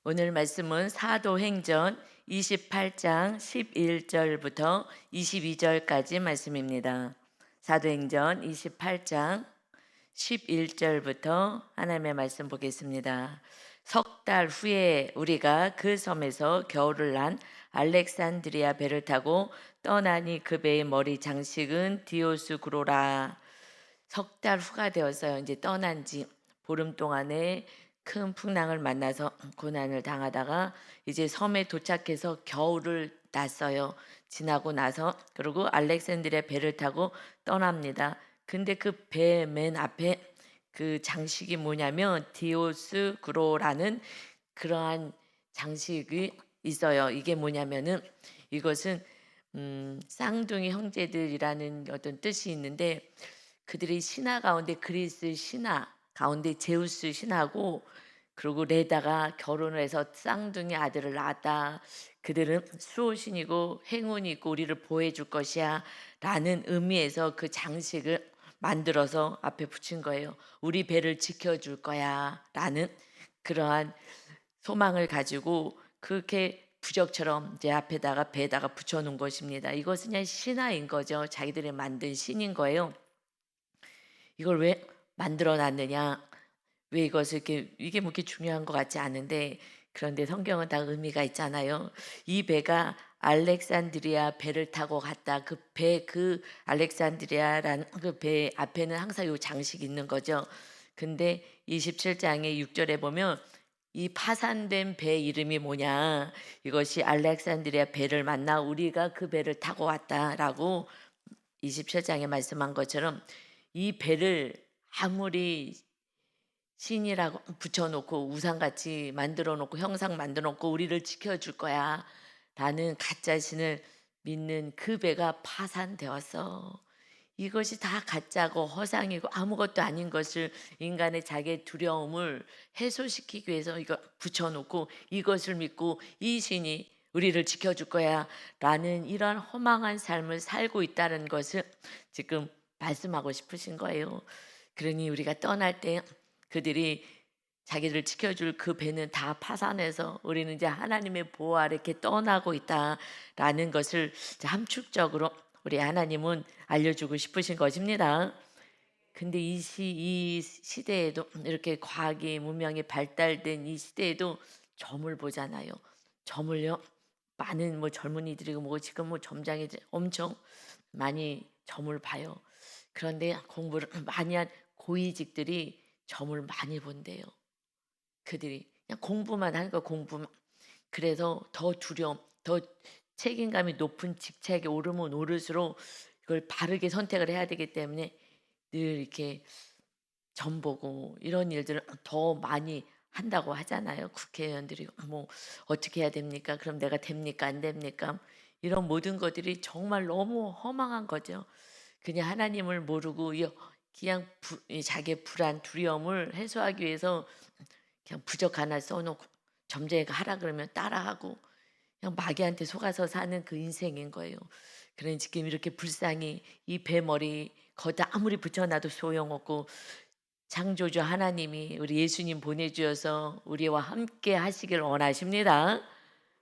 오늘 말씀은 사도행전 28장 11절부터 22절까지 말씀입니다. 사도행전 28장 11절부터 하나님의 말씀 보겠습니다. 석 달 후에 우리가 그 섬에서 겨울을 난 알렉산드리아 배를 타고 떠나니 그 배의 머리 장식은 디오스구로라. 석 달 후가 되었어요. 이제 떠난 지 보름 동안에 큰 풍랑을 만나서 고난을 당하다가 이제 섬에 도착해서 겨울을 났어요. 지나고 나서 그리고 알렉산드리아 배를 타고 떠납니다. 근데 그 배 맨 앞에 그 장식이 뭐냐면 디오스구로라는 그러한 장식이 있어요. 이게 뭐냐면은 이것은 쌍둥이 형제들이라는 어떤 뜻이 있는데 그들이 신화 가운데 그리스 신화 가운데 제우스 신하고 그리고 레다가 결혼을 해서 쌍둥이 아들을 낳았다. 그들은 수호신이고 행운이 있고 우리를 보호해 줄 것이야 라는 의미에서 그 장식을 만들어서 앞에 붙인 거예요. 우리 배를 지켜줄 거야 라는 그러한 소망을 가지고 그렇게 부적처럼 이제 앞에다가 배에다가 붙여놓은 것입니다. 이것은 그냥 신화인 거죠. 자기들이 만든 신인 거예요. 이걸 왜 만들어 놨느냐? 왜 이것을 이렇게 이게 뭐 이렇게 중요한 것 같지 않은데 그런데 성경은 다 의미가 있잖아요. 이 배가 알렉산드리아 배를 타고 갔다. 그 배 그 알렉산드리아라는 그 배 앞에는 항상 요 장식이 있는 거죠. 근데 27장의 6절에 보면 이 파산된 배 이름이 뭐냐? 이것이 알렉산드리아 배를 만나 우리가 그 배를 타고 왔다라고 27장에 말씀한 것처럼 이 배를 아무리 신이라고 붙여놓고 우상같이 만들어놓고 형상 만들어놓고 우리를 지켜줄 거야 라는 가짜 신을 믿는 그 배가 파산되었어. 이것이 다 가짜고 허상이고 아무것도 아닌 것을 인간의 자기의 두려움을 해소시키기 위해서 이거 붙여놓고 이것을 믿고 이 신이 우리를 지켜줄 거야 라는 이런 허망한 삶을 살고 있다는 것을 지금 말씀하고 싶으신 거예요. 그러니 우리가 떠날 때 그들이 자기들을 지켜줄 그 배는 다 파산해서 우리는 이제 하나님의 보호 아래 이렇게 떠나고 있다라는 것을 함축적으로 우리 하나님은 알려주고 싶으신 것입니다. 근데 이 시대에도 이렇게 과학이 문명이 발달된 이 시대에도 점을 보잖아요. 점을요. 많은 뭐 젊은이들이 뭐 지금 뭐 점장이 엄청 많이 점을 봐요. 그런데 공부를 많이 한 고위직들이 점을 많이 본대요. 그들이 그냥 공부만 하는 거 공부만. 그래서 더 두려움, 더 책임감이 높은 직책에 오르면 오를수록 이걸 바르게 선택을 해야 되기 때문에 늘 이렇게 점 보고 이런 일들을 더 많이 한다고 하잖아요. 국회의원들이 뭐 어떻게 해야 됩니까? 그럼 내가 됩니까? 안 됩니까? 이런 모든 것들이 정말 너무 허망한 거죠. 그냥 하나님을 모르고 그냥 이 자기의 불안, 두려움을 해소하기 위해서 그냥 부적 하나 써놓고 점쟁이가 하라 그러면 따라하고 그냥 마귀한테 속아서 사는 그 인생인 거예요. 그러니 지금 이렇게 불쌍히 이 배머리 거기다 아무리 붙여놔도 소용없고 창조주 하나님이 우리 예수님 보내주셔서 우리와 함께 하시길 원하십니다.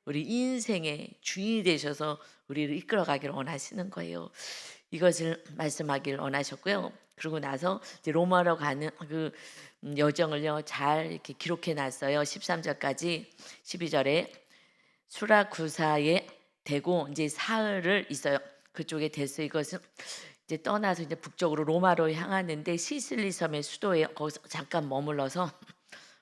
우리 인생의 주인이 되셔서 우리를 이끌어가길 원하시는 거예요. 이것을 말씀하길 원하셨고요. 그러고 나서 이제 로마로 가는 그 여정을요 잘 이렇게 기록해 놨어요. 13절까지 12절에 수라쿠사에 대고 이제 사흘을 있어요. 그쪽에 대서 이것은 이제 떠나서 이제 북쪽으로 로마로 향하는데 시슬리 섬의 수도에 거기서 잠깐 머물러서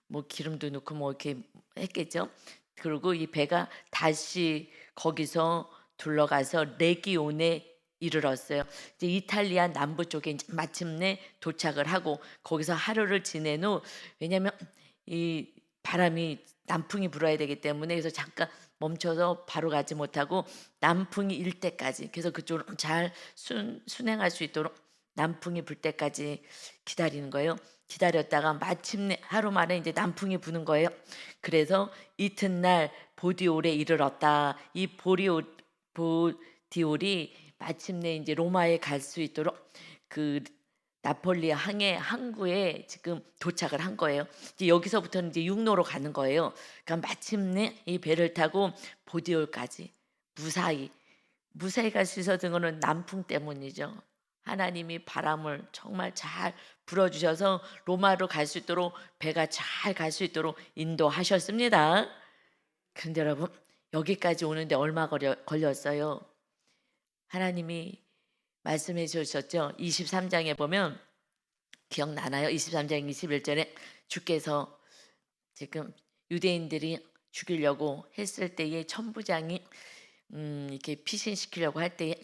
뭐 기름도 넣고 뭐 이렇게 했겠죠. 그리고 이 배가 다시 거기서 둘러가서 레기온에 이르렀어요. 이제 이탈리아 남부 쪽에 이제 마침내 도착을 하고 거기서 하루를 지낸 후 왜냐하면 이 바람이 남풍이 불어야 되기 때문에 그래서 잠깐 멈춰서 바로 가지 못하고 남풍이 일 때까지 그래서 그쪽으로 잘 순행할 수 있도록 남풍이 불 때까지 기다리는 거예요. 기다렸다가 마침내 하루 만에 이제 남풍이 부는 거예요. 그래서 이튿날 보디올에 이르렀다. 이 보디올이 마침내 이제 로마에 갈 수 있도록 그 나폴리 항구에 지금 도착을 한 거예요. 이제 여기서부터는 이제 육로로 가는 거예요. 그러니까 마침내 이 배를 타고 보디올까지 무사히 무사히 갈 수 있었던 거는 남풍 때문이죠. 하나님이 바람을 정말 잘 불어 주셔서 로마로 갈 수 있도록 배가 잘 갈 수 있도록 인도하셨습니다. 그런데 여러분 여기까지 오는데 얼마 걸렸어요? 하나님이 말씀해 주셨죠. 23장에 보면 기억나나요? 23장 21절에 주께서 지금 유대인들이 죽이려고 했을 때에 천부장이 이렇게 피신시키려고 할 때에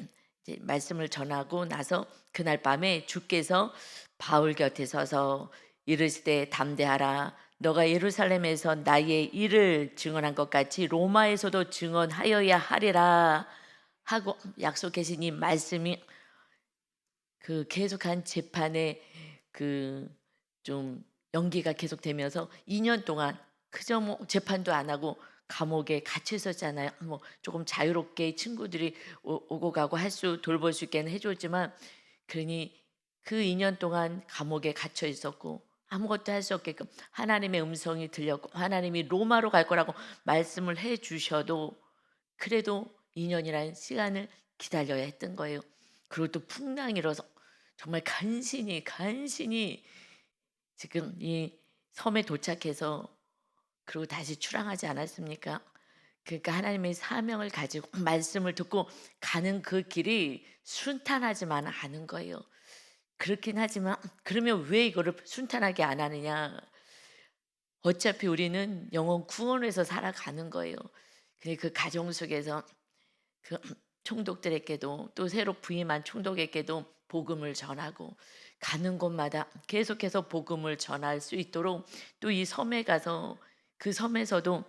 이제 말씀을 전하고 나서 그날 밤에 주께서 바울 곁에 서서 이르시되 담대하라 너가 예루살렘에서 나의 일을 증언한 것 같이 로마에서도 증언하여야 하리라 하고 약속하신 이 말씀이 그 계속한 재판에 그 좀 연기가 계속되면서 2년 동안 그저 뭐 재판도 안 하고 감옥에 갇혀 있었잖아요. 뭐 조금 자유롭게 친구들이 오고 가고 할 수 돌볼 수 있게는 해줬지만 그러니 그 2년 동안 감옥에 갇혀 있었고 아무것도 할 수 없게끔 하나님의 음성이 들렸고 하나님이 로마로 갈 거라고 말씀을 해 주셔도 그래도 2년이라는 시간을 기다려야 했던 거예요. 그리고 또 풍랑이 일어서 정말 간신히 지금 이 섬에 도착해서 그리고 다시 출항하지 않았습니까? 그러니까 하나님의 사명을 가지고 말씀을 듣고 가는 그 길이 순탄하지만 않은 거예요. 그렇긴 하지만 그러면 왜 이거를 순탄하게 안 하느냐? 어차피 우리는 영혼 구원에서 살아가는 거예요. 근데 그 가정 속에서 그 총독들에게도 또 새로 부임한 총독에게도 복음을 전하고 가는 곳마다 계속해서 복음을 전할 수 있도록 또 이 섬에 가서 그 섬에서도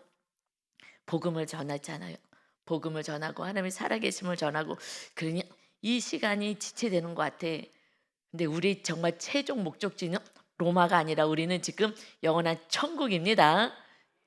복음을 전했잖아요. 복음을 전하고 하나님의 살아계심을 전하고 그러니 이 시간이 지체되는 것 같아. 근데 우리 정말 최종 목적지는 로마가 아니라 우리는 지금 영원한 천국입니다.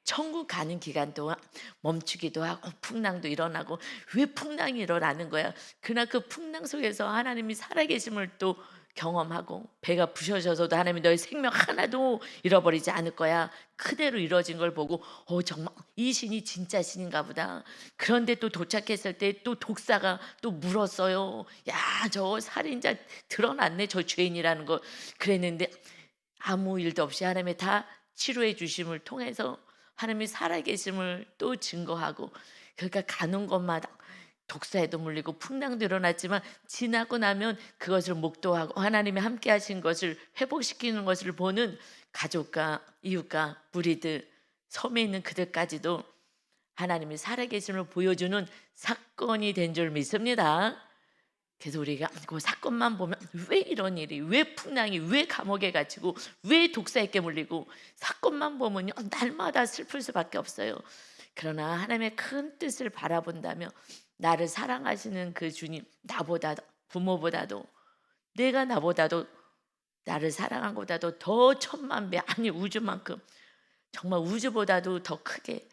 천국 가는 기간 동안 멈추기도 하고 풍랑도 일어나고 왜 풍랑이 일어나는 거야? 그러나 그 풍랑 속에서 하나님이 살아계심을 또 경험하고 배가 부셔져서도 하나님이 너의 생명 하나도 잃어버리지 않을 거야. 그대로 이루어진 걸 보고 정말 이 신이 진짜 신인가 보다. 그런데 또 도착했을 때 또 독사가 또 물었어요. 야, 저 살인자 드러났네. 저 죄인이라는 걸. 그랬는데 아무 일도 없이 하나님이 다 치료해 주심을 통해서 하나님이 살아계심을 또 증거하고 그러니까 가는 곳마다 독사에도 물리고 풍랑도 일어났지만 지나고 나면 그것을 목도하고 하나님이 함께 하신 것을 회복시키는 것을 보는 가족과 이웃과 무리들 섬에 있는 그들까지도 하나님이 살아계심을 보여주는 사건이 된 줄 믿습니다. 그래서 우리가 그 사건만 보면 왜 이런 일이 왜 풍랑이 왜 감옥에 갇히고 왜 독사에게 물리고 사건만 보면요 날마다 슬플 수밖에 없어요. 그러나 하나님의 큰 뜻을 바라본다면 나를 사랑하시는 그 주님 나보다 부모보다도 내가 나보다도 나를 사랑한 것보다도 더 천만 배 아니 우주만큼 정말 우주보다도 더 크게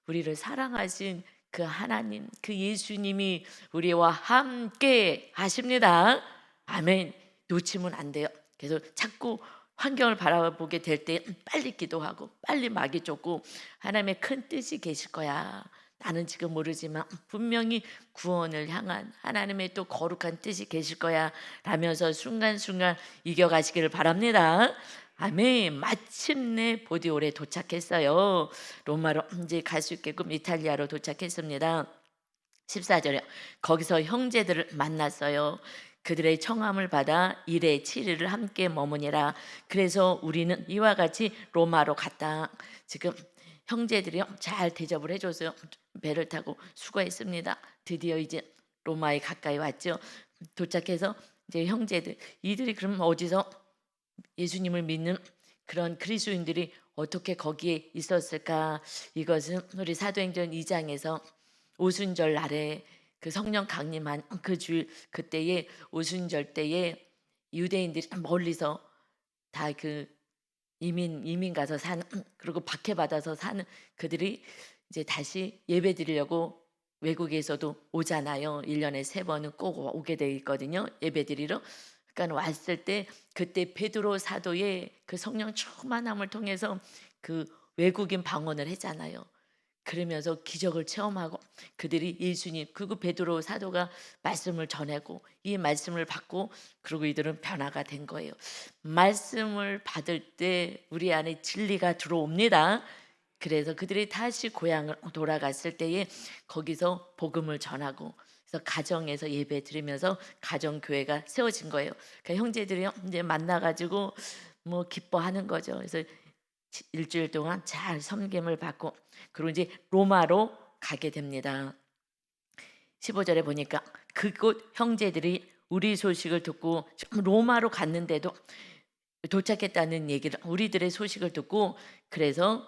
우리를 사랑하신 그 하나님, 그 예수님이 우리와 함께 하십니다. 아멘. 놓치면 안 돼요. 그래서 자꾸 환경을 바라보게 될 때 빨리 기도하고 빨리 마귀 쫓고 하나님의 큰 뜻이 계실 거야. 나는 지금 모르지만 분명히 구원을 향한 하나님의 또 거룩한 뜻이 계실 거야 라면서 순간순간 이겨가시기를 바랍니다. 아멘. 마침내 보디올에 도착했어요. 로마로 이제 갈 수 있게끔 이탈리아로 도착했습니다. 14절에 거기서 형제들을 만났어요. 그들의 청함을 받아 일에 7일을 함께 머무니라. 그래서 우리는 이와 같이 로마로 갔다. 지금 형제들이 잘 대접을 해줘서요. 배를 타고 수고했습니다. 드디어 이제 로마에 가까이 왔죠. 도착해서 이제 형제들 이들이 그럼 어디서 예수님을 믿는 그런 그리스도인들이 어떻게 거기에 있었을까? 이것은 우리 사도행전 2장에서 오순절 날에 그 성령 강림한 그 주일 그때에 오순절 때에 유대인들이 멀리서 다 그 이민 가서 사는 그리고 박해받아서 사는 그들이 이제 다시 예배 드리려고 외국에서도 오잖아요. 1년에 3번은 꼭 오게 돼 있거든요. 예배 드리러. 그러니까 왔을 때 그때 베드로 사도의 그 성령 충만함을 통해서 그 외국인 방언을 했잖아요. 그러면서 기적을 체험하고 그들이 예수님 그리고 베드로 사도가 말씀을 전하고 이 말씀을 받고 그리고 이들은 변화가 된 거예요. 말씀을 받을 때 우리 안에 진리가 들어옵니다. 그래서 그들이 다시 고향을 돌아갔을 때에 거기서 복음을 전하고 그래서 가정에서 예배 드리면서 가정 교회가 세워진 거예요. 그러니까 형제들이 이제 만나 가지고 뭐 기뻐하는 거죠. 그래서 일주일 동안 잘 섬김을 받고 그리고 이제 로마로 가게 됩니다. 15절에 보니까 그곳 형제들이 우리 소식을 듣고 로마로 갔는데도 도착했다는 얘기를 우리들의 소식을 듣고 그래서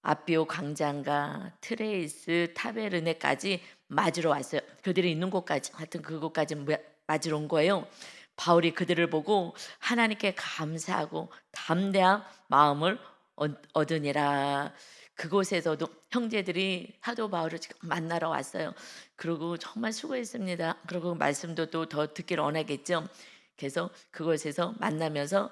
아비오 광장과 트레이스 타베르네까지 맞으러 왔어요. 그들이 있는 곳까지 하여튼 그곳까지 맞으러 온 거예요. 바울이 그들을 보고 하나님께 감사하고 담대한 마음을 얻으니라. 그곳에서도 형제들이 사도 바울을 지금 만나러 왔어요. 그리고 정말 수고했습니다. 그리고 말씀도 또 더 듣기를 원하겠죠. 그래서 그곳에서 만나면서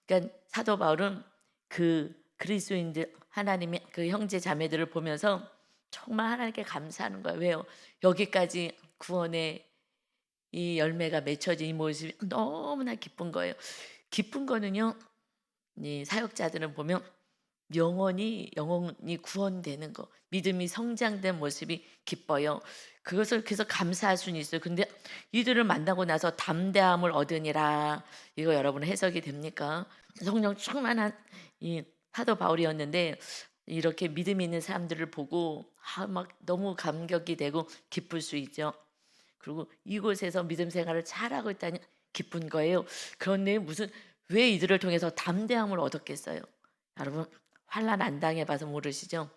그러니까 사도 바울은 그 그리스도인들 하나님의 그 형제 자매들을 보면서 정말 하나님께 감사하는 거예요. 왜요? 여기까지 구원의 이 열매가 맺혀진 이 모습이 너무나 기쁜 거예요. 기쁜 거는요. 이 사역자들은 보면 영혼이 구원되는 거, 믿음이 성장된 모습이 기뻐요. 그것을 계속 감사할 수는 있어요. 근데 이들을 만나고 나서 담대함을 얻으니라. 이거 여러분 해석이 됩니까? 성령 충만한 이 사도 바울이었는데 이렇게 믿음 있는 사람들을 보고 막 너무 감격이 되고 기쁠 수 있죠. 그리고 이곳에서 믿음 생활을 잘하고 있다니 기쁜 거예요. 그런데 무슨 왜 이들을 통해서 담대함을 얻었겠어요? 여러분 환난 안 당해봐서 모르시죠?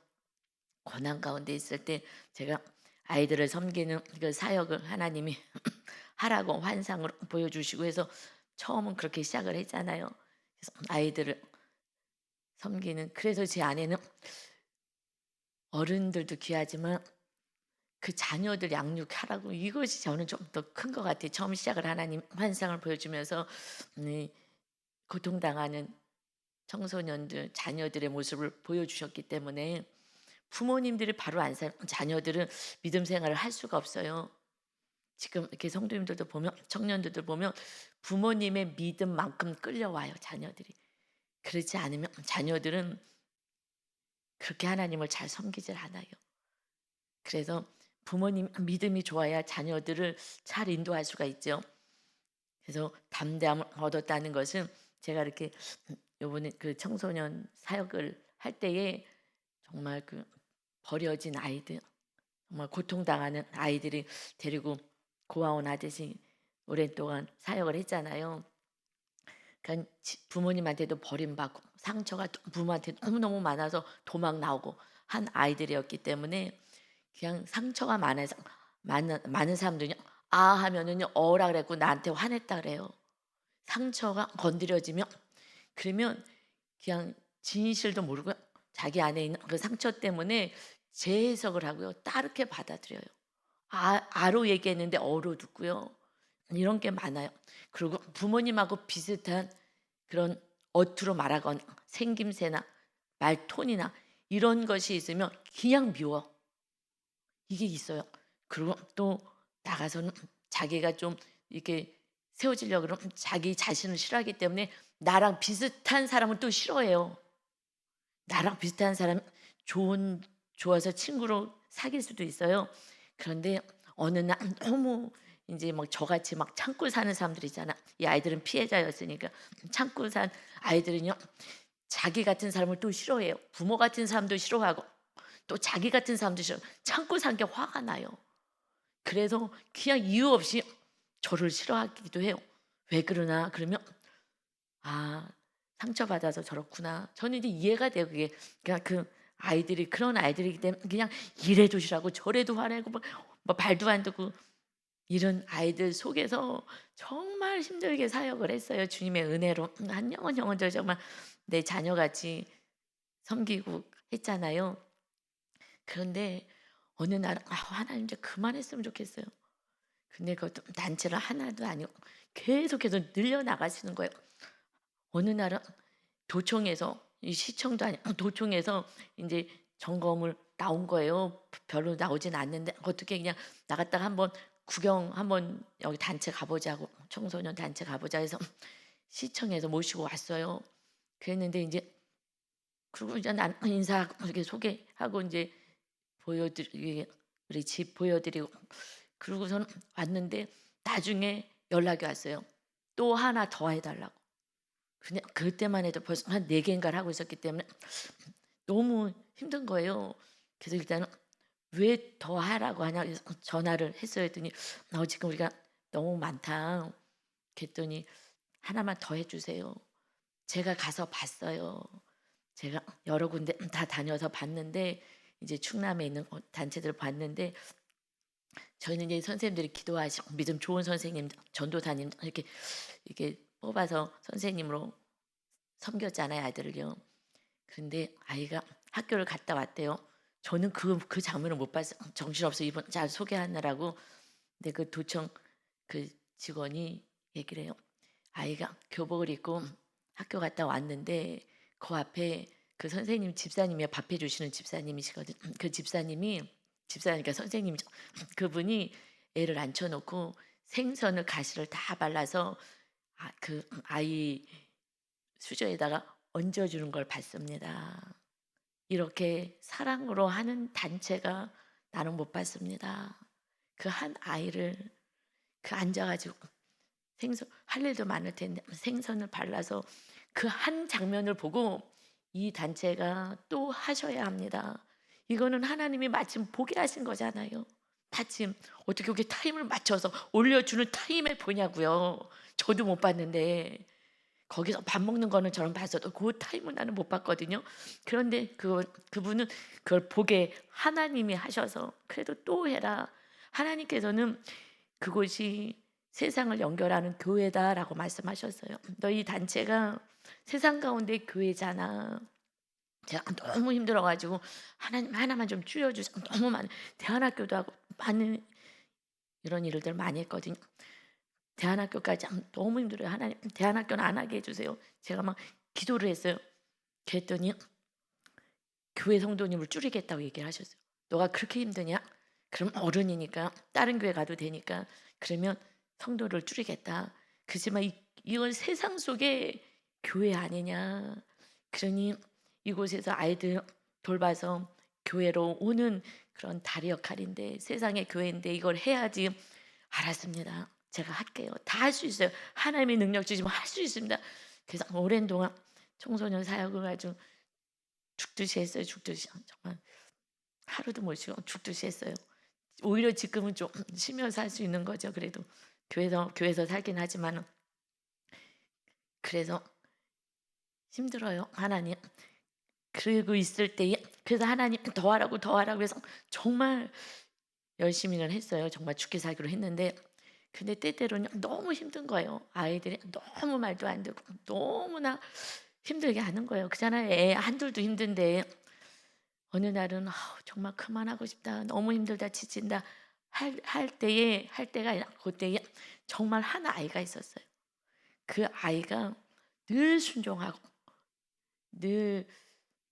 고난 가운데 있을 때 제가 아이들을 섬기는 그 사역을 하나님이 하라고 환상으로 보여주시고 해서 처음은 그렇게 시작을 했잖아요. 그래서 아이들을 섬기는 그래서 제 안에는 어른들도 귀하지만 그 자녀들 양육하라고 이것이 저는 좀 더 큰 것 같아요. 처음 시작을 하나님 환상을 보여주면서 고통당하는 청소년들 자녀들의 모습을 보여주셨기 때문에 부모님들이 바로 안 살 자녀들은 믿음 생활을 할 수가 없어요. 지금 이렇게 성도님들도 보면 청년들도 보면 부모님의 믿음만큼 끌려와요 자녀들이. 그렇지 않으면 자녀들은 그렇게 하나님을 잘 섬기질 않아요. 그래서 부모님 믿음이 좋아야 자녀들을 잘 인도할 수가 있죠. 그래서 담대함을 얻었다는 것은 제가 이렇게 요번에 그 청소년 사역을 할 때에 정말 그 버려진 아이들 정말 고통당하는 아이들이 데리고 고아원 하듯이 오랫동안 사역을 했잖아요. 그러니까 부모님한테도 버림받고 상처가 부모한테 너무너무 많아서 도망 나오고 한 아이들이었기 때문에 그냥 상처가 많아서 많은 사람들이 아 하면은요 어라 그랬고 나한테 화냈다 그래요. 상처가 건드려지면 그러면 그냥 진실도 모르고 자기 안에 있는 그 상처 때문에 재해석을 하고요. 다르게 받아들여요. 아로 얘기했는데 어로 듣고요. 이런 게 많아요. 그리고 부모님하고 비슷한 그런 어투로 말하거나 생김새나 말톤이나 이런 것이 있으면 그냥 미워. 이게 있어요. 그리고 또 나가서는 자기가 좀 이렇게 세워지려고 그러면 자기 자신을 싫어하기 때문에 나랑 비슷한 사람은 또 싫어해요. 나랑 비슷한 사람 좋아서 친구로 사귈 수도 있어요. 그런데 어느 날 너무 이제 막 저같이 막 참고 사는 사람들 있잖아. 이 아이들은 피해자였으니까 참고 산 아이들은요. 자기 같은 사람을 또 싫어해요. 부모 같은 사람도 싫어하고 또 자기 같은 사람도 싫어. 참고 산 게 화가 나요. 그래서 그냥 이유 없이 저를 싫어하기도 해요. 왜 그러나 그러면 아 상처받아서 저렇구나. 저는 이제 이해가 돼요. 그게 그냥 그 아이들이 그런 아이들이기 때문에 그냥 이래도 싫어하고 저래도 화내고 뭐 발도 안 듣고 이런 아이들 속에서 정말 힘들게 사역을 했어요. 주님의 은혜로 한 영혼 영혼들 정말 내 자녀같이 섬기고 했잖아요. 그런데 어느 날 하나님 이제 그만했으면 좋겠어요. 근데 그것도 단체를 하나도 아니고 계속해서 늘려나가시는 거예요. 어느 날은 도청에서, 이 시청도 아니고 도청에서 인제 점검을 나온 거예요. 별로 나오진 않는데 어떻게 그냥 나갔다가 한번 구경, 한번 여기 단체 가 보자고, 청소년 단체 가 보자 해서 시청에서 모시고 왔어요. 그랬는데 인제, 그리고 이제 난 인사하고 이렇게 소개하고 인제 보여드리 우리 집 보여드리고 그러고서는 왔는데, 나중에 연락이 왔어요. 또 하나 더 해 달라고. 근데 그때만 해도 벌써 한 4 개인가를 하고 있었기 때문에 너무 힘든 거예요. 그래서 일단은 "왜 더 하라고 하냐." 그래서 전화를 했어요. 했더니 지금 우리가 너무 많다." 그랬더니 "하나만 더 해 주세요." 제가 가서 봤어요. 제가 여러 군데 다 다녀서 봤는데, 이제 충남에 있는 단체들을 봤는데, 저희는 이제 선생님들이 기도하시고 믿음 좋은 선생님, 전도사님 이렇게 뽑아서 선생님으로 섬겼잖아요, 아이들을요. 근데 아이가 학교를 갔다 왔대요. 저는 그 장면을 못 봤어요. 정신없어 이번 잘 소개하느라고. 근데 그 도청 그 직원이 얘기를 해요. 아이가 교복을 입고 학교 갔다 왔는데 그 앞에 그 선생님, 집사님이 밥해 주시는 집사님이시거든. 그 집사니까 선생님이죠. 그분이 애를 앉혀 놓고 생선을 가시를 다 발라서 그 아이 수저에다가 얹어 주는 걸 봤습니다. 이렇게 사랑으로 하는 단체가 나는 못 봤습니다. 그 한 아이를 앉아 가지고 생선 할 일도 많을 텐데 생선을 발라서 그 한 장면을 보고 '이 단체가 또 하셔야 합니다.' 이거는 하나님이 마침 보게 하신 거잖아요. 마침 어떻게 그렇게 타임을 맞춰서 올려주는 타임에 보냐고요. 저도 못 봤는데. 거기서 밥 먹는 거는 저는 봤어도 그 타임은 나는 못 봤거든요. 그런데 그분은 그걸 보게 하나님이 하셔서 "그래도 또 해라. 하나님께서는 그곳이 세상을 연결하는 교회다."라고 말씀하셨어요. "너희 단체가 세상 가운데 교회잖아." 제가 너무 힘들어 가지고 "하나님 하나만 좀 줄여 주세요." 너무 많은 대안학교도 하고 많은 이런 일들 많이 했거든요. 대안학교까지 너무 힘들어요. "하나님 대안학교는 안 하게 해 주세요." 제가 막 기도를 했어요. 그랬더니 교회 성도님을 줄이겠다고 얘기를 하셨어요. "너가 그렇게 힘드냐? 그럼 어른이니까 다른 교회 가도 되니까 그러면 성도를 줄이겠다." 그렇지만 이건 세상 속의 교회 아니냐. 그러니 이곳에서 아이들 돌봐서 교회로 오는 그런 다리 역할인데, 세상의 교회인데 이걸 해야지. "알았습니다. 제가 할게요. 다 할 수 있어요. 하나님이 능력 주시면 할 수 있습니다." 그래서 오랜 동안 청소년 사역을 아주 죽듯이 했어요. 죽듯이. 정말 하루도 못 쉬고 죽듯이 했어요. 오히려 지금은 좀 쉬면서 할 수 있는 거죠. 그래도 교회에서 살긴 하지만은. 그래서 힘들어요, 하나님. 그러고 있을 때에 그래서 하나님 더 하라고, 더 하라고 해서 정말 열심히는 했어요. 정말 죽게 살기로 했는데, 근데 때때로는 너무 힘든 거예요. 아이들이 너무 말도 안 듣고 너무나 힘들게 하는 거예요. 그잖아요. 애 한둘도 힘든데 어느 날은 '정말 그만하고 싶다. 너무 힘들다. 지친다.' 할 때가 아니라 그때에 정말 한 아이가 있었어요. 그 아이가 늘 순종하고 늘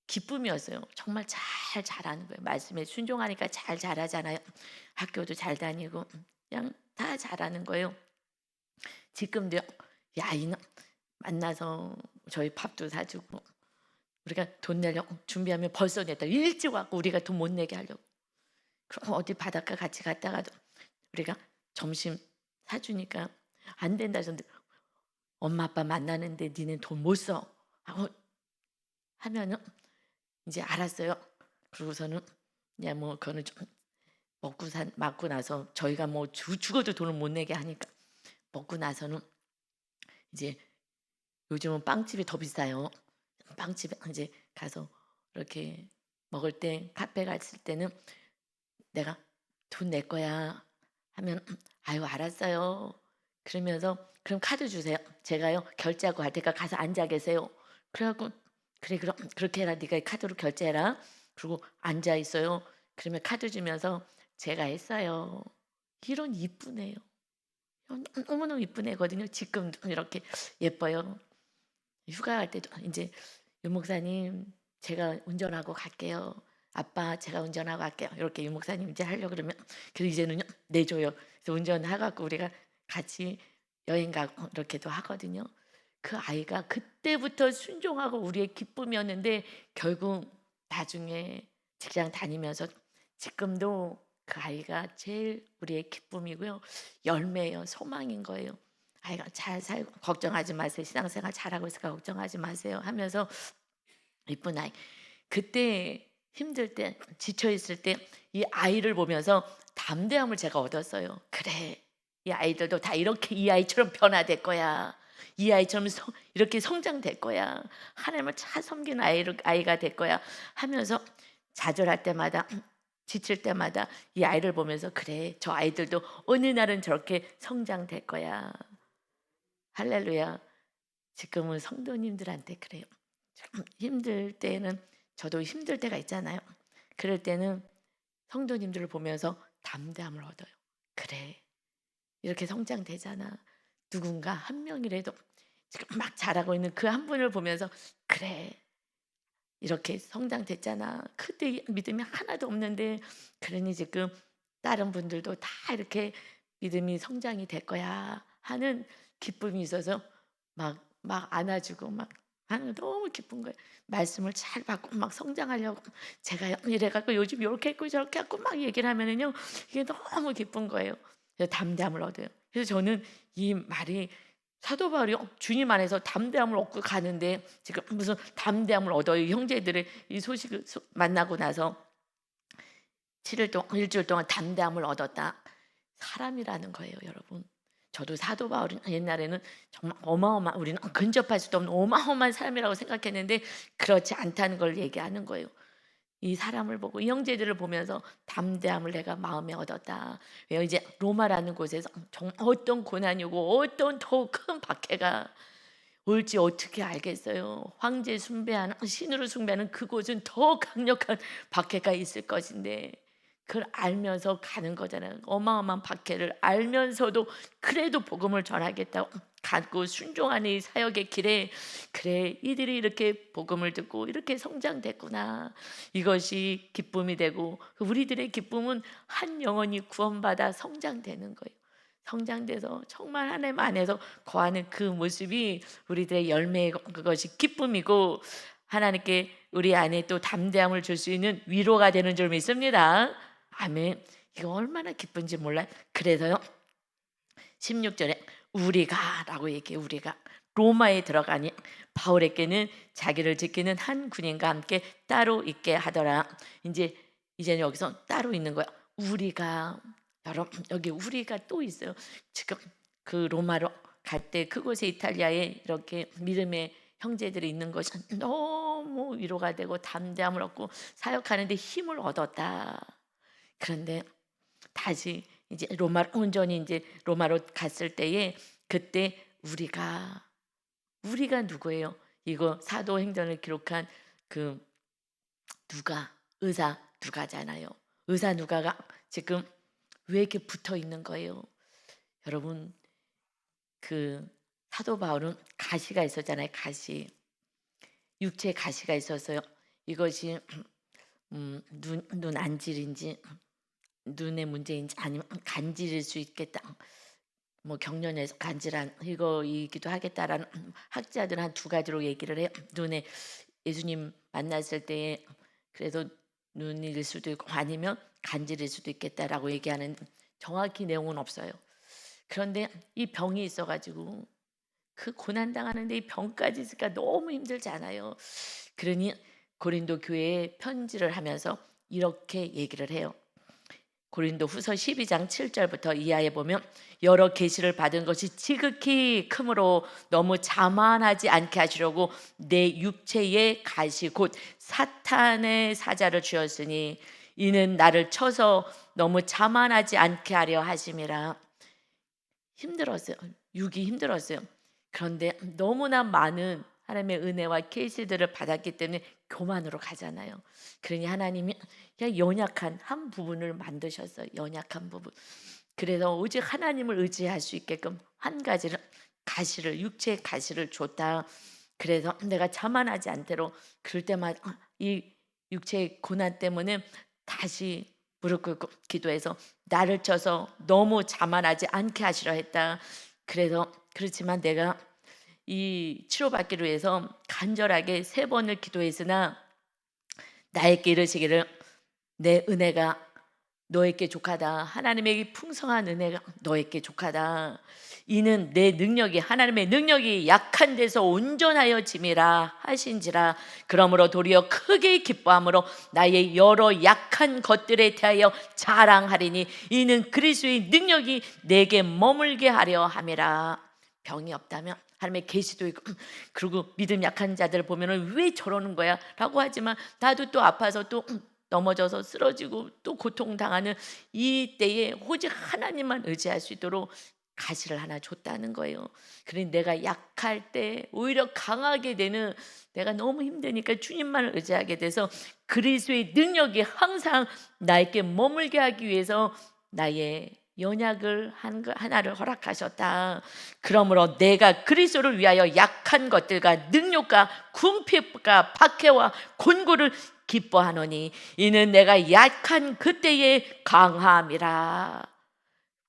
기쁨이었어요. 정말 잘 자라는 거예요. 말씀에 순종하니까 잘 자라잖아요. 학교도 잘 다니고 그냥 다 잘하는 거예요. 지금도요. 이 아이는 만나서 저희 밥도 사주고, 우리가 돈 내려고 준비하면 벌써 냈다. 일찍 왔고 우리가 돈 못 내게 하려고. 그럼 어디 바닷가 같이 갔다가도 우리가 점심 사주니까 안 된다. 그런데 "엄마 아빠 만나는데 니네 돈 못 써." 하고 하면은 이제 알았어요. 그러고서는 그냥 뭐 그거는 좀 먹고 나서 저희가 뭐 죽어도 돈을 못 내게 하니까 먹고 나서는 이제, 요즘은 빵집이 더 비싸요. 빵집에 이제 가서 이렇게 먹을 때, 카페 갔을 때는 내가 "돈 낼 거야." 하면 "아유 알았어요." 그러면서 "그럼 카드 주세요. 제가요 결제하고 갈 테니까 가서 앉아 계세요." 그래 갖고 "그래 그럼 그렇게 해라. 네가 카드로 결제해라." 그리고 앉아 있어요. 그러면 카드 주면서 "제가 했어요." 이런 이쁜 애요. 너무너무 이쁜 애거든요. 지금도 이렇게 예뻐요. 휴가 갈 때도 이제 유 목사님 제가 운전하고 갈게요. 아빠 제가 운전하고 갈게요. 이렇게 유 목사님 이제 하려고 그러면 그래서 이제는요 내줘요. 그래서 운전해 갖고 우리가 같이 여행 가고 이렇게도 하거든요. 그 아이가 그때부터 순종하고 우리의 기쁨이었는데 결국 나중에 직장 다니면서 지금도 그 아이가 제일 우리의 기쁨이고요. 열매예요. 소망인 거예요. 아이가 잘 살고 걱정하지 마세요. 신앙생활 잘하고 있으니까 걱정하지 마세요 하면서 이쁜 아이. 그때 힘들 때 지쳐 있을 때 이 아이를 보면서 담대함을 제가 얻었어요. 그래. 이 아이들도 다 이렇게 이 아이처럼 변화될 거야. 이 아이처럼 이렇게 성장될 거야. 하나님을 잘 섬기는 아이가 될 거야 하면서 좌절할 때마다 지칠 때마다 이 아이를 보면서 그래. 저 아이들도 어느 날은 저렇게 성장될 거야. 할렐루야. 지금은 성도님들한테 그래요. 좀 힘들 때는 저도 힘들 때가 있잖아요. 그럴 때는 성도님들을 보면서 담대함을 얻어요. 그래. 이렇게 성장되잖아. 누군가 한 명이라도 지금 막 잘하고 있는 그 한 분을 보면서 그래. 이렇게 성장됐잖아. 그때 믿음이 하나도 없는데 그러니 지금 다른 분들도 다 이렇게 믿음이 성장이 될 거야 하는 기쁨이 있어서 막 안아주고 막 하는 너무 기쁜 거예요. 말씀을 잘 받고 막 성장하려고 제가 이래갖고 요즘 이렇게 했고 저렇게 했고 막 얘기를 하면은요 이게 너무 기쁜 거예요. 그래서 담대함을 얻어요. 그래서 저는 이 말이 사도 바울이 주님 안에서 담대함을 얻고 가는데 지금 무슨 담대함을 얻어요. 형제들의 이 소식을 만나고 나서 7일 동안 일주일 동안 담대함을 얻었다. 사람이라는 거예요, 여러분. 저도 사도 바울이 옛날에는 정말 어마어마한 우리는 근접할 수도 없는 어마어마한 사람이라고 생각했는데 그렇지 않다는 걸 얘기하는 거예요. 이 사람을 보고 이 형제들을 보면서 담대함을 내가 마음에 얻었다. 왜요? 이제 로마라는 곳에서 정말 어떤 고난이 오고 어떤 더 큰 박해가 올지 어떻게 알겠어요. 황제 숭배하는 신으로 숭배하는 그곳은 더 강력한 박해가 있을 것인데 그걸 알면서 가는 거잖아요. 어마어마한 박해를 알면서도 그래도 복음을 전하겠다고 가고 순종하는 이 사역의 길에 그래 이들이 이렇게 복음을 듣고 이렇게 성장됐구나. 이것이 기쁨이 되고 우리들의 기쁨은 한 영혼이 구원받아 성장되는 거예요. 성장돼서 정말 하나님 안에서 거하는 그 모습이 우리들의 열매의 그것이 기쁨이고 하나님께 우리 안에 또 담대함을 줄 수 있는 위로가 되는 줄 믿습니다. 아멘. 이거 얼마나 기쁜지 몰라요. 그래서요 16절에 우리가라고 얘기해요. 우리가 로마에 들어가니 바울에게는 자기를 지키는 한 군인과 함께 따로 있게 하더라. 이제 여기서 따로 있는 거야. 우리가 여러분 여기 우리가 또 있어요. 지금 그 로마로 갈 때 그곳에 이탈리아에 이렇게 믿음의 형제들이 있는 것이 너무 위로가 되고 담대함을 얻고 사역하는데 힘을 얻었다. 그런데 다시 이제 온전히 이제 로마로 갔을 때에 그때 우리가 누구예요? 이거 사도행전을 기록한 그 누가 의사 누가잖아요. 의사 누가가 지금 왜 이렇게 붙어 있는 거예요? 여러분 그 사도 바울은 가시가 있었잖아요. 가시 육체 가시가 있어서요. 이것이 눈 안질인지 눈의 문제인지 아니면 간질일 수 있겠다. 뭐 경련에서 간질한 이거이기도 하겠다라는 학자들은 한 두 가지로 얘기를 해요. 눈에 예수님 만났을 때 그래서 눈일 수도 있고 아니면 간질일 수도 있겠다라고 얘기하는 정확히 내용은 없어요. 그런데 이 병이 있어가지고 그 고난 당하는데 이 병까지 있으니까 너무 힘들잖아요. 그러니 고린도 교회에 편지를 하면서 이렇게 얘기를 해요. 고린도 후서 12장 7절부터 이하에 보면 여러 계시를 받은 것이 지극히 크므로 너무 자만하지 않게 하시려고 내 육체의 가시 곧 사탄의 사자를 주었으니 이는 나를 쳐서 너무 자만하지 않게 하려 하심이라. 힘들었어요. 육이 힘들었어요. 그런데 너무나 많은 하나님의 은혜와 계시들을 받았기 때문에 교만으로 가잖아요. 그러니 하나님이 그냥 연약한 한 부분을 만드셨어요. 연약한 부분. 그래서 오직 하나님을 의지할 수 있게끔 한 가지를 가시를 육체의 가시를 줬다. 그래서 내가 자만하지 않도록 그럴 때마다 이 육체의 고난 때문에 다시 무릎 꿇고 기도해서 나를 쳐서 너무 자만하지 않게 하시려 했다. 그래서 그렇지만 내가 이 치료받기로 해서 간절하게 3번을 기도했으나 나에게 이르시기를 내 은혜가 너에게 족하다. 하나님의 풍성한 은혜가 너에게 족하다. 이는 내 능력이 하나님의 능력이 약한 데서 온전하여 짐이라 하신지라. 그러므로 도리어 크게 기뻐함으로 나의 여러 약한 것들에 대하여 자랑하리니 이는 그리스도의 능력이 내게 머물게 하려 함이라. 병이 없다면 하나님의 계시도 있고 그리고 믿음 약한 자들 보면은 왜 저러는 거야 라고 하지만 나도 또 아파서 또 넘어져서 쓰러지고 또 고통당하는 이 때에 오직 하나님만 의지할 수 있도록 가시를 하나 줬다는 거예요. 그러니 내가 약할 때 오히려 강하게 되는, 내가 너무 힘드니까 주님만을 의지하게 돼서 그리스도의 능력이 항상 나에게 머물게 하기 위해서 나의 연약을 하나를 허락하셨다. 그러므로 내가 그리스도를 위하여 약한 것들과 능력과 궁핍과 박해와 곤고를 기뻐하노니 이는 내가 약한 그때의 강함이라.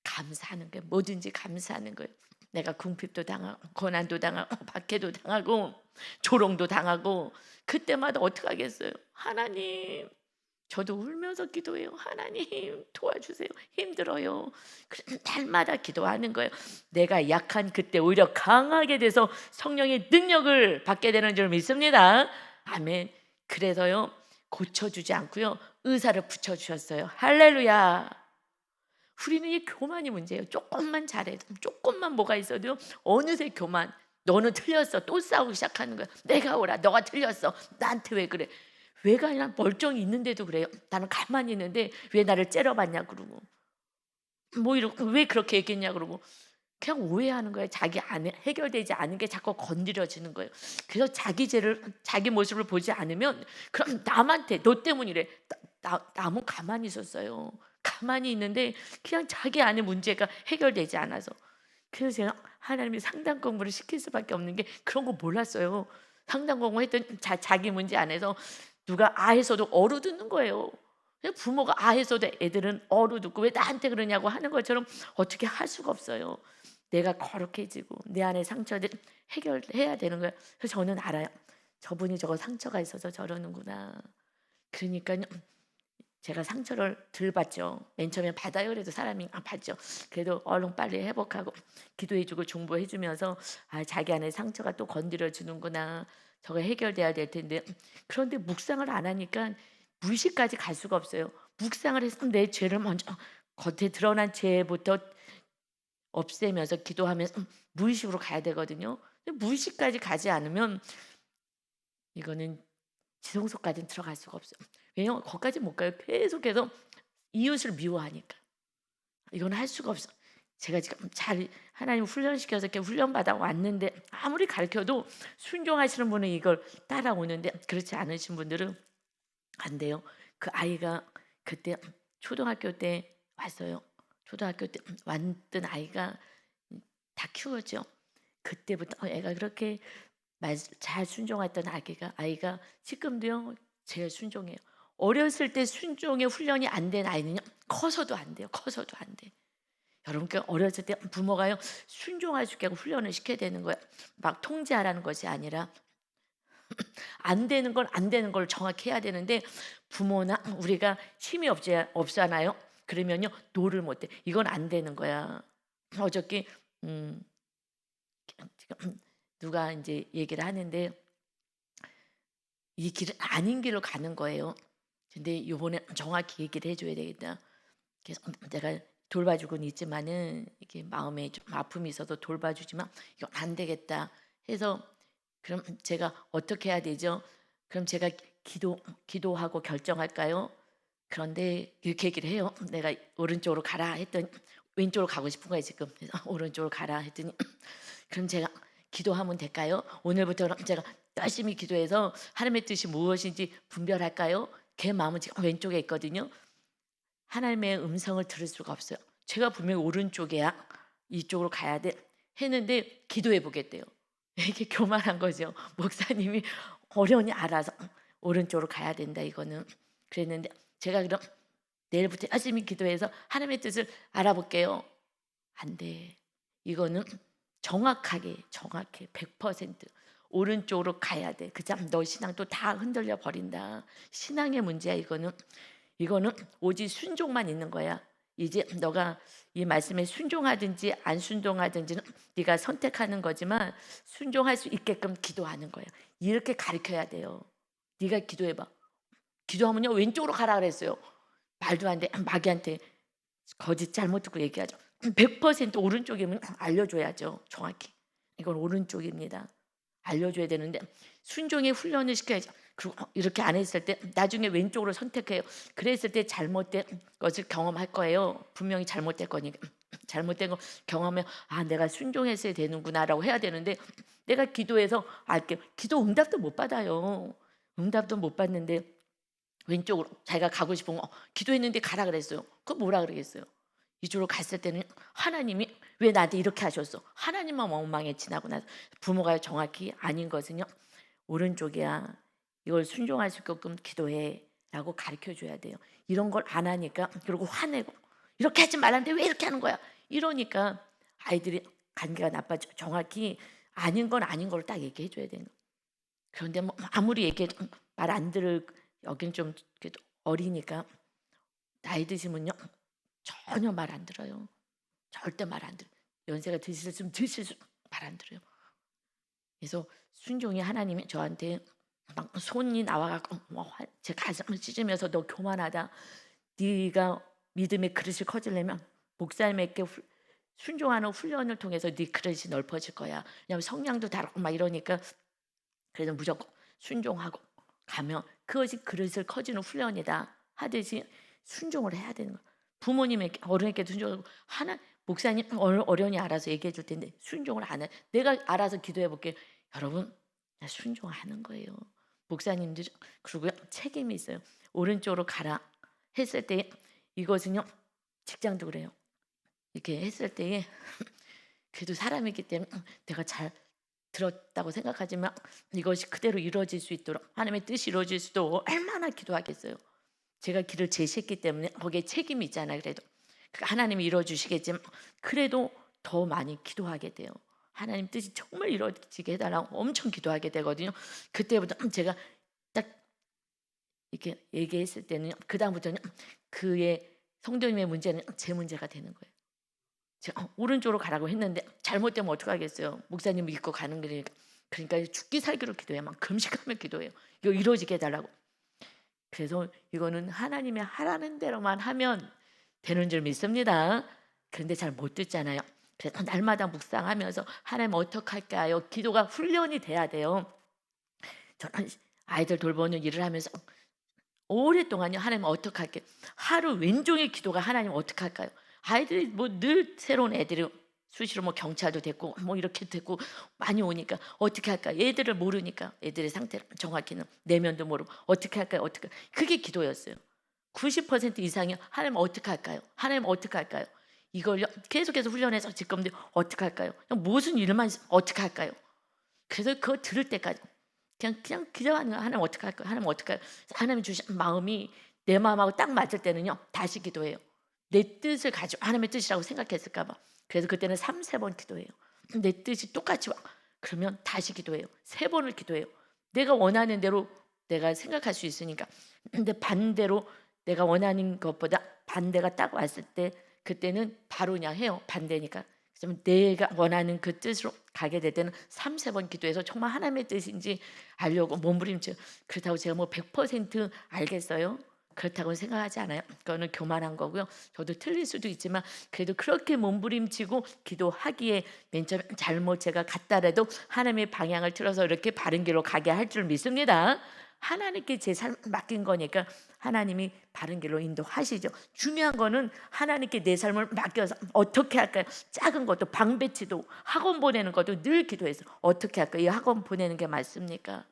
감사하는 거예요. 뭐든지 감사하는 거예요. 내가 궁핍도 당하고 고난도 당하고 박해도 당하고 조롱도 당하고 그때마다 어떻게 하겠어요? 하나님, 저도 울면서 기도해요. 하나님 도와주세요. 힘들어요. 그래서 날마다 기도하는 거예요. 내가 약한 그때 오히려 강하게 돼서 성령의 능력을 받게 되는 줄 믿습니다. 아멘. 그래서요 고쳐주지 않고요 의사를 붙여주셨어요. 할렐루야. 우리는 이 교만이 문제예요. 조금만 잘해도, 조금만 뭐가 있어도 어느새 교만. 너는 틀렸어. 또 싸우기 시작하는 거야. 내가 오라. 너가 틀렸어. 나한테 왜 그래? 왜가 아니라 멀쩡히 있는데도 그래요. 나는 가만히 있는데 왜 나를 째려봤냐 그러고 뭐 이렇게 왜 그렇게 얘기했냐 그러고 그냥 오해하는 거예요. 자기 안에 해결되지 않은 게 자꾸 건드려지는 거예요. 그래서 자기 죄를, 자기 모습을 보지 않으면 그럼 남한테 너 때문이래. 남은 가만히 있었어요. 가만히 있는데 그냥 자기 안에 문제가 해결되지 않아서. 그래서 제가 하나님이 상담 공부를 시킬 수밖에 없는 게 그런 거 몰랐어요. 상담 공부했던 자기 문제 안에서 누가 아해서도 어루듣는 거예요. 부모가 아해서도 애들은 어루듣고 왜 나한테 그러냐고 하는 것처럼 어떻게 할 수가 없어요. 내가 거룩해지고 내 안에 상처들 해결해야 되는 거예요. 그래서 저는 알아요. 저분이 저거 상처가 있어서 저러는구나. 그러니까 제가 상처를 덜 받죠. 맨 처음에 받아요. 그래도 사람이 받죠. 그래도 얼른 빨리 회복하고 기도해주고 중보해주면서 자기 안에 상처가 또 건드려주는구나. 저거 해결돼야 될 텐데. 그런데 묵상을 안 하니까 무의식까지 갈 수가 없어요. 묵상을 했으면 내 죄를 먼저 겉에 드러난 죄부터 없애면서 기도하면서 무의식으로 가야 되거든요. 무의식까지 가지 않으면 이거는 지성소까지는 들어갈 수가 없어요. 왜냐면 거기까지 못 가요. 계속해서 이웃을 미워하니까. 이건 할 수가 없어. 제가 지금 잘 하나님 훈련시켜서 이렇게 훈련받아 왔는데 아무리 가르쳐도 순종하시는 분은 이걸 따라오는데 그렇지 않으신 분들은 안 돼요. 그 아이가 그때 초등학교 때 왔어요. 초등학교 때 왔던 아이가 다 키웠죠. 그때부터 애가 그렇게 잘 순종했던 아이가 지금도요 제일 순종해요. 어렸을 때 순종의 훈련이 안 된 아이는요 커서도 안 돼요. 커서도 안 돼. 여러분께 어렸을 때 부모가요 순종할 수 있게 훈련을 시켜야 되는 거예요. 막 통제하라는 것이 아니라 안 되는 건 안 되는 걸 정확히 해야 되는데 부모나 우리가 힘이 없잖아요. 그러면요 노를 못해. 이건 안 되는 거야. 어저께 지금 누가 이제 얘기를 하는데 이 길은 아닌 길로 가는 거예요. 근데 이번에 정확히 얘기를 해줘야 되겠다. 그래서 내가 돌봐주고는 있지만은 이게 마음에 좀 아픔이 있어서 돌봐주지만 이건 안 되겠다 해서 그럼 제가 어떻게 해야 되죠? 그럼 제가 기도하고 결정할까요? 그런데 이렇게 얘기를 해요. 내가 오른쪽으로 가라 했더니 왼쪽으로 가고 싶은 거예요 지금. 그래서 오른쪽으로 가라 했더니 그럼 제가 기도하면 될까요? 오늘부터 그럼 제가 열심히 기도해서 하나님의 뜻이 무엇인지 분별할까요? 걔 마음은 지금 왼쪽에 있거든요. 하나님의 음성을 들을 수가 없어요. 제가 분명히 오른쪽이야. 이쪽으로 가야 돼. 했는데 기도해 보겠대요. 이게 교만한 거죠. 목사님이 어련히 알아서 오른쪽으로 가야 된다 이거는. 그랬는데 제가 그럼 내일부터 열심히 기도해서 하나님의 뜻을 알아볼게요. 안 돼. 이거는 정확하게 100% 오른쪽으로 가야 돼. 그참 너 신앙도 다 흔들려 버린다. 신앙의 문제야 이거는. 이거는 오직 순종만 있는 거야. 이제 너가 이 말씀에 순종하든지 안 순종하든지는 네가 선택하는 거지만 순종할 수 있게끔 기도하는 거야. 이렇게 가르쳐야 돼요. 네가 기도해봐. 기도하면요 왼쪽으로 가라 그랬어요. 말도 안 돼. 마귀한테 거짓 잘못 듣고 얘기하죠. 100% 오른쪽이면 알려줘야죠. 정확히. 이건 오른쪽입니다. 알려줘야 되는데 순종의 훈련을 시켜야죠. 그리고 이렇게 안 했을 때 나중에 왼쪽으로 선택해요. 그랬을 때 잘못된 것을 경험할 거예요. 분명히 잘못된 거니까. 잘못된 거 경험하면 아 내가 순종했어야 되는구나라고 해야 되는데 내가 기도해서 알게 기도 응답도 못 받아요. 응답도 못 받는데 왼쪽으로 자기가 가고 싶은 거 기도했는데 가라 그랬어요. 그거 뭐라 그러겠어요. 이쪽으로 갔을 때는 하나님이 왜 나한테 이렇게 하셨어? 하나님만 원망에 지나고 나서 부모가 정확히 아닌 것은요. 오른쪽이야. 이걸 순종할 수 있게끔 기도해 라고 가르쳐줘야 돼요. 이런 걸 안 하니까 그리고 화내고 이렇게 하지 말라는데 왜 이렇게 하는 거야? 이러니까 아이들이 관계가 나빠져. 정확히 아닌 건 아닌 걸 딱 얘기해줘야 되는 거예요. 그런데 뭐 아무리 얘기해도 말 안 들을 여긴 좀 그래도 어리니까 나이 드시면요 전혀 말 안 들어요. 절대 말 안 들어요. 연세가 드실수록 말 안 들어요. 그래서 순종이 하나님이 저한테 막 손이 나와갖고 제 가슴을 찢으면서 너 교만하다. 네가 믿음의 그릇이 커지려면 목사님에게 순종하는 훈련을 통해서 네 그릇이 넓어질 거야. 왜냐하면 성량도 다르고 막 이러니까 그래서 무조건 순종하고 가면 그것이 그릇을 커지는 훈련이다 하듯이 순종을 해야 되는 거야. 부모님에게 어른에게도 순종하고 하나 목사님 어련히 알아서 얘기해 줄 텐데 순종을 안 해. 내가 알아서 기도해 볼게. 여러분 순종하는 거예요. 목사님들 그리고요 책임이 있어요. 오른쪽으로 가라 했을 때 이것은요 직장도 그래요. 이렇게 했을 때에 그래도 사람이기 때문에 내가 잘 들었다고 생각하지만 이것이 그대로 이루어질 수 있도록 하나님의 뜻이 이루어질 수도 얼마나 기도하겠어요. 제가 길을 제시했기 때문에 거기에 책임이 있잖아요. 그래도 하나님이 이루어주시겠지만 그래도 더 많이 기도하게 돼요. 하나님 뜻이 정말 이루어지게 해달라고 엄청 기도하게 되거든요. 그때부터 제가 딱 이렇게 얘기했을 때는 그 다음부터는 그의 성도님의 문제는 제 문제가 되는 거예요. 제가 오른쪽으로 가라고 했는데 잘못되면 어떡하겠어요. 목사님 믿고 가는 거니까. 그러니까 죽기 살기로 기도해요. 막 금식하며 기도해요. 이거 이루어지게 해달라고. 그래서 이거는 하나님이 하라는 대로만 하면 되는 줄 믿습니다. 그런데 잘 못 듣잖아요. 그래서 날마다 묵상하면서 하나님 어떻게 할까요? 기도가 훈련이 돼야 돼요. 저는 아이들 돌보는 일을 하면서 오랫동안요. 하나님 어떻게 할게? 하루 왼종의 기도가 하나님 어떻게 할까요? 아이들이 뭐 늘 새로운 애들이 수시로 뭐 경찰도 됐고 뭐 이렇게 됐고 많이 오니까 어떻게 할까? 애들을 모르니까 애들의 상태를 정확히는 내면도 모르고 어떻게 할까요? 어떻게 그게 기도였어요. 90% 이상이 하나님 어떻게 할까요? 하나님 어떻게 할까요? 이걸요 계속해서 훈련해서 지금도 어떻게 할까요? 그냥 무슨 일만 어떻게 할까요? 그래서 그거 들을 때까지 그냥 기도하는 거야. 하나님 어떻게 할까요? 하나님 어떻게 할까요? 하나님이 주신 마음이 내 마음하고 딱 맞을 때는요 다시 기도해요. 내 뜻을 가지고 하나님의 뜻이라고 생각했을까 봐. 그래서 그때는 3-4번 기도해요. 내 뜻이 똑같이 와. 그러면 다시 기도해요. 3번을 기도해요. 내가 원하는 대로 내가 생각할 수 있으니까. 근데 반대로 내가 원하는 것보다 반대가 딱 왔을 때 그때는 바로 그냥 해요. 반대니까. 그래서 내가 원하는 그 뜻으로 가게 될 때는 3-4번 기도해서 정말 하나님의 뜻인지 알려고 몸부림쳐. 그렇다고 제가 뭐 100% 알겠어요? 그렇다고는 생각하지 않아요. 그거는 교만한 거고요. 저도 틀릴 수도 있지만 그래도 그렇게 몸부림치고 기도하기에 맨 처음에 잘못 제가 갔다라도 하나님의 방향을 틀어서 이렇게 바른 길로 가게 할 줄 믿습니다. 하나님께 제 삶을 맡긴 거니까 하나님이 바른 길로 인도하시죠. 중요한 거는 하나님께 내 삶을 맡겨서 어떻게 할까요? 작은 것도 방배치도 학원 보내는 것도 늘 기도해서 어떻게 할까요? 이 학원 보내는 게 맞습니까?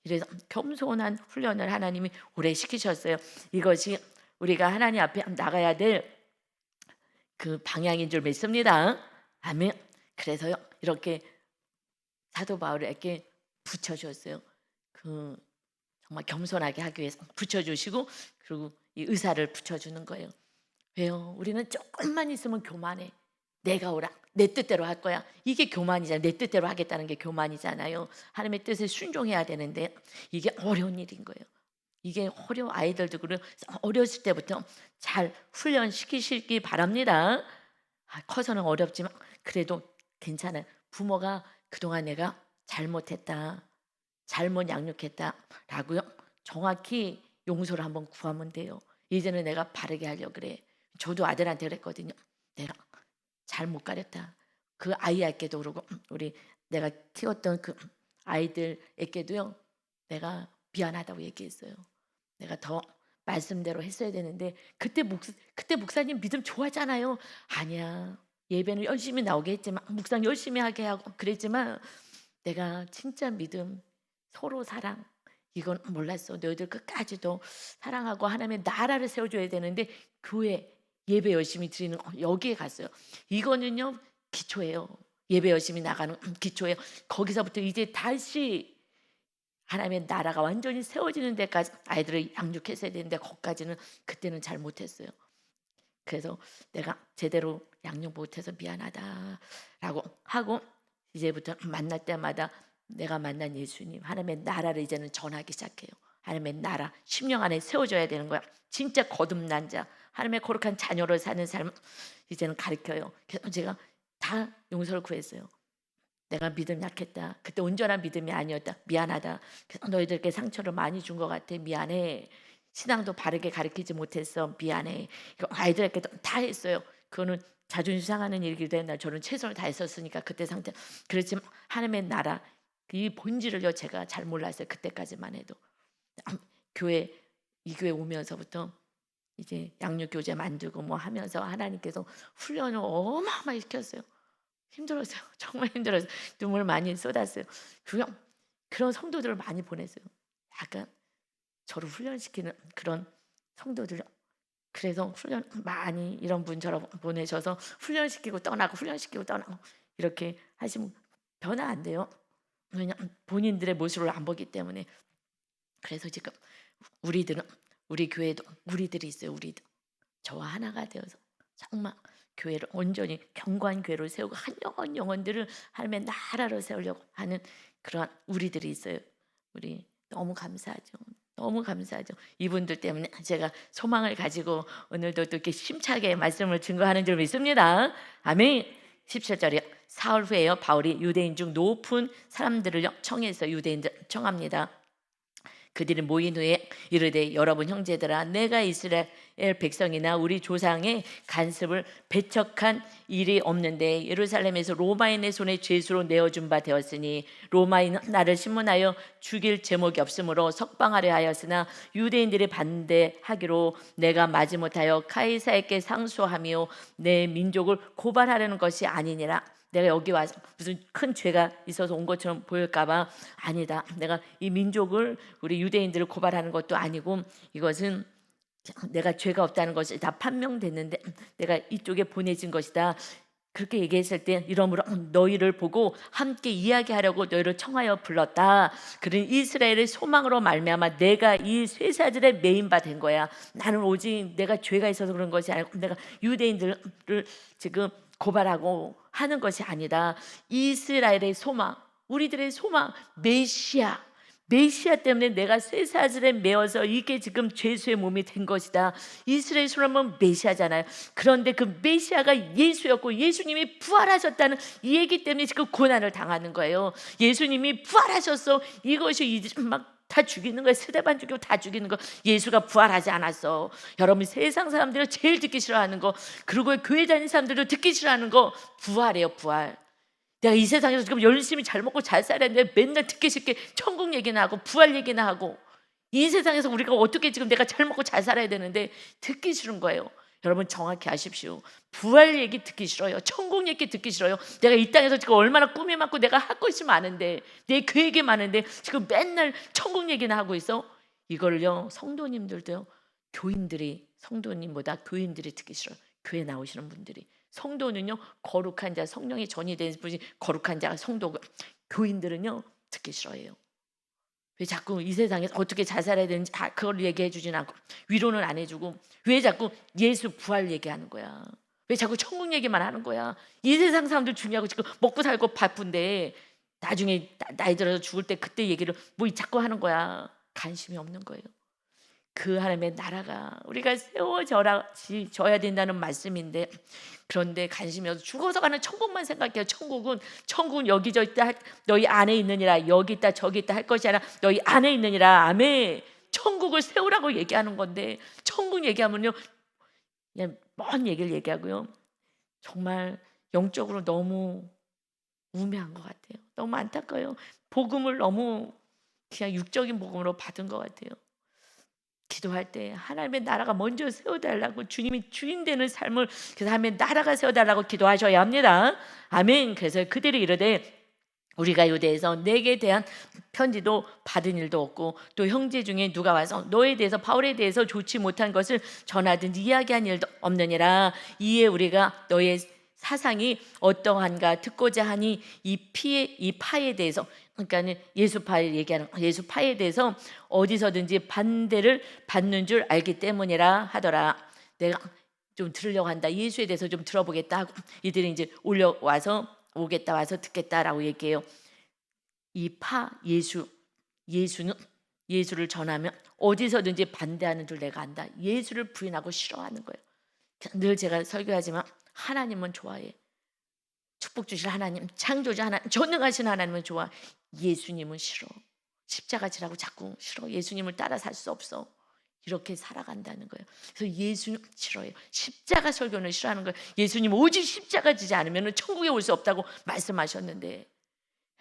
이래서 겸손한 훈련을 하나님이 오래 시키셨어요. 이것이 우리가 하나님 앞에 나가야 될 그 방향인 줄 믿습니다. 아멘. 그래서요 이렇게 사도 바울에게 붙여줬어요. 그 정말 겸손하게 하기 위해서 붙여주시고 그리고 이 의사를 붙여주는 거예요. 왜요? 우리는 조금만 있으면 교만해. 내가 오라. 내 뜻대로 할 거야. 이게 교만이잖아요. 내 뜻대로 하겠다는 게 교만이잖아요. 하나님의 뜻에 순종해야 되는데 이게 어려운 일인 거예요. 이게 아이들도 그래 어렸을 때부터 잘 훈련시키시기 바랍니다. 커서는 어렵지만 그래도 괜찮아요. 부모가 그동안 내가 잘못했다, 잘못 양육했다라고요. 정확히 용서를 한번 구하면 돼요. 이제는 내가 바르게 하려고 그래. 저도 아들한테 그랬거든요. 내가 잘못 가렸다. 그 아이에게도 그러고 우리 내가 키웠던 그 아이들에게도요. 내가 미안하다고 얘기했어요. 내가 더 말씀대로 했어야 되는데 그때 목사님 믿음 좋아하잖아요. 아니야. 예배는 열심히 나오게 했지만 묵상 열심히 하게 하고 그랬지만 내가 진짜 믿음 서로 사랑 이건 몰랐어. 너희들 끝까지도 사랑하고 하나님의 나라를 세워줘야 되는데 교회 예배 열심히 드리는 여기에 갔어요. 이거는요 기초예요. 예배 열심히 나가는 기초예요. 거기서부터 이제 다시 하나님의 나라가 완전히 세워지는 데까지 아이들을 양육했어야 되는데 거기까지는 그때는 잘 못했어요. 그래서 내가 제대로 양육 못해서 미안하다라고 하고 이제부터 만날 때마다 내가 만난 예수님 하나님의 나라를 이제는 전하기 시작해요. 하나님의 나라 심령 안에 세워져야 되는 거야. 진짜 거듭난 자 하나님의 거룩한 자녀로 사는 삶 이제는 가르쳐요. 그래서 제가 다 용서를 구했어요. 내가 믿음 약했다. 그때 온전한 믿음이 아니었다. 미안하다. 그래서 너희들께 상처를 많이 준 것 같아. 미안해. 신앙도 바르게 가르치지 못했어. 미안해. 이거 아이들에게도 다 했어요. 그거는 자존심 상하는 일이기도 했나. 저는 최선을 다했었으니까 그때 상태. 그렇지만 하나님의 나라 이 본질을요 제가 잘 몰랐어요. 그때까지만 해도 이 교회 오면서부터 이제 양육 교재 만들고 뭐 하면서 하나님께서 훈련을 어마어마하게 시켰어요. 힘들었어요. 정말 힘들었어요. 눈물 많이 쏟았어요. 그런 성도들을 많이 보냈어요. 약간 저를 훈련시키는 그런 성도들. 그래서 훈련 많이 이런 분처럼 보내셔서 훈련시키고 떠나고 훈련시키고 떠나고 이렇게 하시면 변화 안 돼요. 왜냐면 본인들의 모습을 안 보기 때문에. 그래서 지금 우리 교회도 우리들이 있어요. 우리도 저와 하나가 되어서 정말 교회를 온전히 경관 교회로 세우고 한 영혼들을 하나님의 나라로 세우려고 하는 그런 우리들이 있어요. 우리 너무 감사하죠. 너무 감사하죠. 이분들 때문에 제가 소망을 가지고 오늘도 또 이렇게 심차게 말씀을 증거하는 줄 믿습니다. 아멘. 17절이요. 사흘 후에요. 바울이 유대인 중 높은 사람들을 청해서 유대인들 청합니다. 그들이 모인 후에 이르되 여러분 형제들아 내가 이스라엘 백성이나 우리 조상의 간섭을 배척한 일이 없는데 예루살렘에서 로마인의 손에 죄수로 내어준 바 되었으니 로마인은 나를 신문하여 죽일 제목이 없으므로 석방하려 하였으나 유대인들이 반대하기로 내가 마지못하여 카이사에게 상소하며 내 민족을 고발하려는 것이 아니니라. 내가 여기 와서 무슨 큰 죄가 있어서 온 것처럼 보일까봐 아니다. 내가 이 민족을 우리 유대인들을 고발하는 것도 아니고 이것은 내가 죄가 없다는 것이 다 판명됐는데 내가 이쪽에 보내진 것이다. 그렇게 얘기했을 때 이러므로 너희를 보고 함께 이야기하려고 너희를 청하여 불렀다. 그런 이스라엘의 소망으로 말미암아 내가 이 쇠사슬에 매인 바 된 거야. 나는 오직 내가 죄가 있어서 그런 것이 아니고 내가 유대인들을 지금 고발하고 하는 것이 아니다. 이스라엘의 소망, 우리들의 소망, 메시아 때문에 내가 쇠사슬에 매어서 이게 지금 죄수의 몸이 된 것이다. 이스라엘 소망은 메시아잖아요. 그런데 그 메시아가 예수였고 예수님이 부활하셨다는 이 얘기 때문에 지금 고난을 당하는 거예요. 예수님이 부활하셨어. 이것이 이제 막 다 죽이는 거예요. 스데반 죽이고 다 죽이는 거. 예수가 부활하지 않았어. 여러분 세상 사람들이 제일 듣기 싫어하는 거, 그리고 교회 다니는 사람들도 듣기 싫어하는 거 부활이에요. 부활. 내가 이 세상에서 지금 열심히 잘 먹고 잘 살아야 되는데 맨날 듣기 싫게 천국 얘기나 하고 부활 얘기나 하고 이 세상에서 우리가 어떻게 지금 내가 잘 먹고 잘 살아야 되는데 듣기 싫은 거예요. 여러분 정확히 아십시오. 부활 얘기 듣기 싫어요. 천국 얘기 듣기 싫어요. 내가 이 땅에서 지금 얼마나 꿈이 많고 내가 할 것이 많은데 내 계획이 많은데 지금 맨날 천국 얘기나 하고 있어. 이걸요 성도님들도요 성도님보다 교인들이 듣기 싫어요. 교회 나오시는 분들이. 성도는요 거룩한 자, 성령이 전이 된 분이 거룩한 자, 성도가. 교인들은요 듣기 싫어해요. 왜 자꾸 이 세상에서 어떻게 잘 살아야 되는지 그걸 얘기해 주진 않고, 위로는 안 해주고, 왜 자꾸 예수 부활 얘기하는 거야? 왜 자꾸 천국 얘기만 하는 거야? 이 세상 사람들 중요하고 지금 먹고 살고 바쁜데 나중에 나이 들어서 죽을 때 그때 얘기를 뭐 자꾸 하는 거야. 관심이 없는 거예요. 그 하나님의 나라가 우리가 세워져야 된다는 말씀인데, 그런데 관심이 없어 죽어서 가는 천국만 생각해요. 천국은 여기 저 있다, 너희 안에 있느니라. 여기 있다 저기 있다 할 것이 아니라 너희 안에 있느니라. 아멘. 천국을 세우라고 얘기하는 건데, 천국 얘기하면요 그냥 먼 얘기를 얘기하고요, 정말 영적으로 너무 우매한 것 같아요. 너무 안타까워요. 복음을 너무 그냥 육적인 복음으로 받은 것 같아요. 기도할 때 하나님의 나라가 먼저 세워달라고, 주님이 주인 되는 삶을, 그래서 하나님의 나라가 세워달라고 기도하셔야 합니다. 아멘. 그래서 그들이 이르되 우리가 유대에서 내게 대한 편지도 받은 일도 없고, 또 형제 중에 누가 와서 너에 대해서, 바울에 대해서 좋지 못한 것을 전하든지 이야기한 일도 없느니라. 이에 우리가 너의 사상이 어떠한가 듣고자 하니 이 파에 대해서, 그러니까 예수파를 얘기하는, 예수파에 대해서 어디서든지 반대를 받는 줄 알기 때문이라 하더라. 내가 좀 들으려고 한다, 예수에 대해서 좀 들어보겠다 하고 이들이 이제 올려와서 오겠다, 와서 듣겠다라고 얘기해요. 이 예수는, 예수를 전하면 어디서든지 반대하는 줄 내가 안다. 예수를 부인하고 싫어하는 거예요. 늘 제가 설교하지만 하나님은 좋아해. 축복 주실 하나님, 창조주 하나님, 전능하신 하나님은 좋아. 예수님은 싫어. 십자가 지라고 자꾸 싫어. 예수님을 따라 살 수 없어. 이렇게 살아간다는 거예요. 그래서 예수님 싫어해요. 십자가 설교는 싫어하는 거예요. 예수님 오직 십자가 지지 않으면 천국에 올 수 없다고 말씀하셨는데,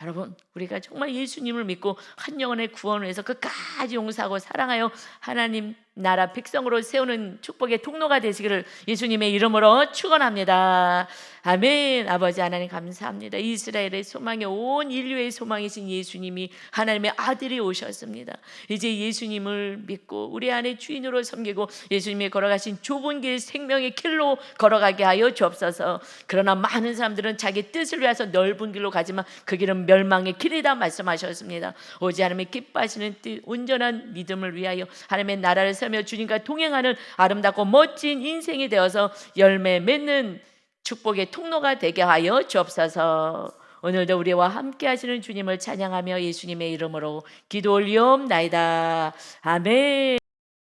여러분 우리가 정말 예수님을 믿고 한 영혼의 구원을 위해서 끝까지 용서하고 사랑하여 하나님 나라 백성으로 세우는 축복의 통로가 되시기를 예수님의 이름으로 축원합니다. 아멘. 아버지 하나님 감사합니다. 이스라엘의 소망이, 온 인류의 소망이신 예수님이 하나님의 아들이 오셨습니다. 이제 예수님을 믿고 우리 안에 주인으로 섬기고 예수님이 걸어가신 좁은 길, 생명의 길로 걸어가게 하여 주옵소서. 그러나 많은 사람들은 자기 뜻을 위해서 넓은 길로 가지만 그 길은 멸망의 길이다 말씀하셨습니다. 오직 하나님의 기뻐하시는 뜻, 온전한 믿음을 위하여 하나님의 나라를 세우며 주님과 동행하는 아름답고 멋진 인생이 되어서 열매 맺는 축복의 통로가 되게 하여 주옵소서. 오늘도 우리와 함께 하시는 주님을 찬양하며 예수님의 이름으로 기도 올리옵나이다. 아멘.